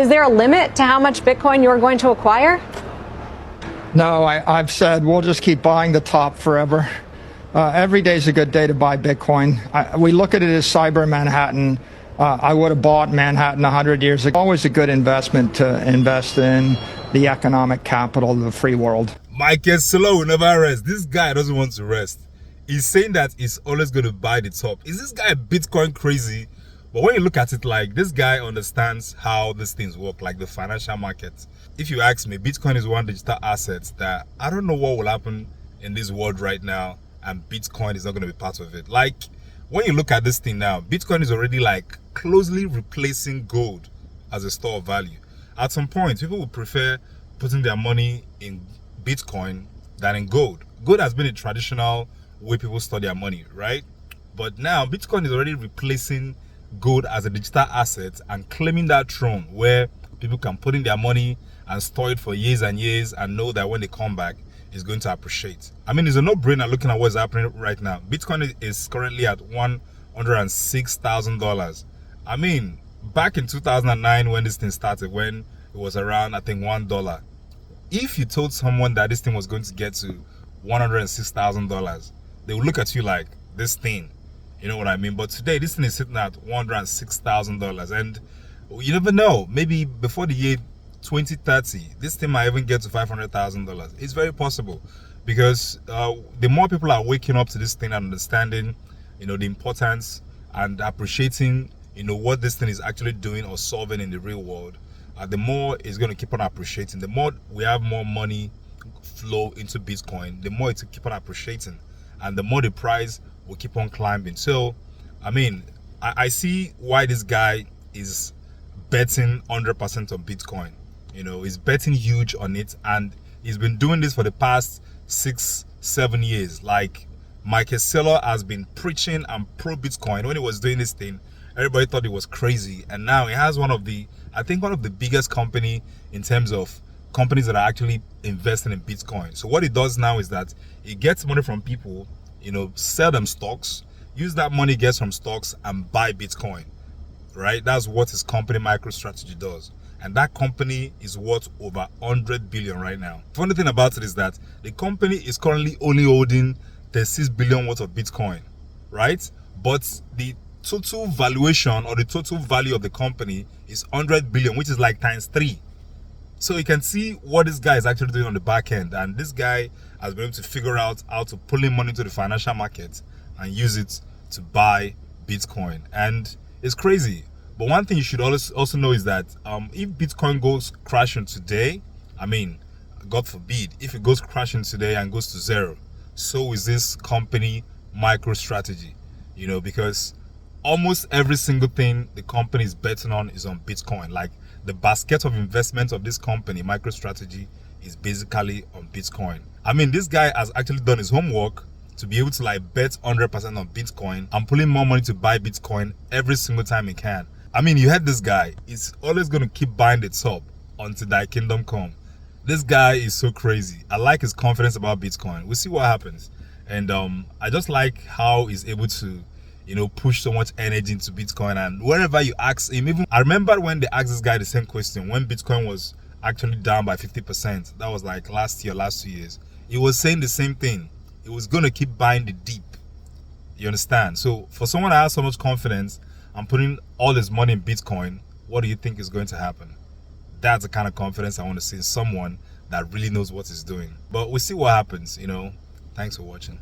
Is there a limit to how much Bitcoin you're going to acquire? No, I've said we'll just keep buying the top forever. Every day is a good day to buy Bitcoin. We look at it as cyber Manhattan. I would have bought Manhattan 100 years ago. Always a good investment to invest in the economic capital of the free world. Saylor will never rest. This guy doesn't want to rest. He's saying that he's always going to buy the top. Is this guy Bitcoin crazy? But when you look at it, like, this guy understands how these things work, like the financial market. If you ask me, Bitcoin is one digital asset that I don't know what will happen in this world right now, and Bitcoin is not going to be part of it. Like, when you look at this thing now, Bitcoin is already like closely replacing gold as a store of value. At some point, people would prefer putting their money in Bitcoin than in gold. Gold has been a traditional way people store their money, right? But now Bitcoin is already replacing gold as a digital asset and claiming that throne where people can put in their money and store it for years and years and know that when they come back, it's going to appreciate. I mean, it's a no-brainer looking at what's happening right now. Bitcoin is currently at $106,000. I mean, back in 2009 when this thing started, when it was around, I think, $1, if you told someone that this thing was going to get to $106,000, they would look at you like, this thing, you know what I mean? But today, this thing is sitting at $106,000, and you never know. Maybe before the year 2030, this thing might even get to $500,000. It's very possible, because the more people are waking up to this thing and understanding, you know, the importance and appreciating, you know, what this thing is actually doing or solving in the real world, the more it's going to keep on appreciating. The more we have more money flow into Bitcoin, the more it will keep on appreciating, and the more the price will keep on climbing. So, I mean, I see why this guy is betting 100% on Bitcoin. You know, he's betting huge on it, and he's been doing this for the past 6-7 years. Like, Saylor has been preaching and pro Bitcoin. When he was doing this thing, everybody thought he was crazy, and now he has one of the biggest company in terms of companies that are actually investing in Bitcoin. So what he does now is that he gets money from people, you know, sell them stocks, use that money he gets from stocks and buy Bitcoin, right? That's what his company MicroStrategy does. And that company is worth over 100 billion right now. Funny thing about it is that the company is currently only holding 36 billion worth of Bitcoin, right? But the total valuation or the total value of the company is 100 billion, which is like times 3. So you can see what this guy is actually doing on the back end. And this guy has been able to figure out how to pull in money into the financial market and use it to buy Bitcoin. And it's crazy. But one thing you should also know is that if Bitcoin goes crashing today, I mean, God forbid, if it goes crashing today and goes to zero, so is this company MicroStrategy, you know, because almost every single thing the company is betting on is on Bitcoin. Like, the basket of investment of this company, MicroStrategy, is basically on Bitcoin. I mean, this guy has actually done his homework to be able to like bet 100% on Bitcoin and pulling more money to buy Bitcoin every single time he can. I mean, you heard this guy. He's always going to keep buying the top until thy kingdom come. This guy is so crazy. I like his confidence about Bitcoin. We'll see what happens. And I just like how he's able to, you know, push so much energy into Bitcoin. And wherever you ask him, even I remember when they asked this guy the same question when Bitcoin was actually down by 50%. That was like last 2 years. He was saying the same thing. He was going to keep buying the deep. You understand? So for someone that has so much confidence and putting all his money in Bitcoin, what do you think is going to happen? That's the kind of confidence I want to see in someone that really knows what he's doing. But we'll see what happens, you know. Thanks for watching.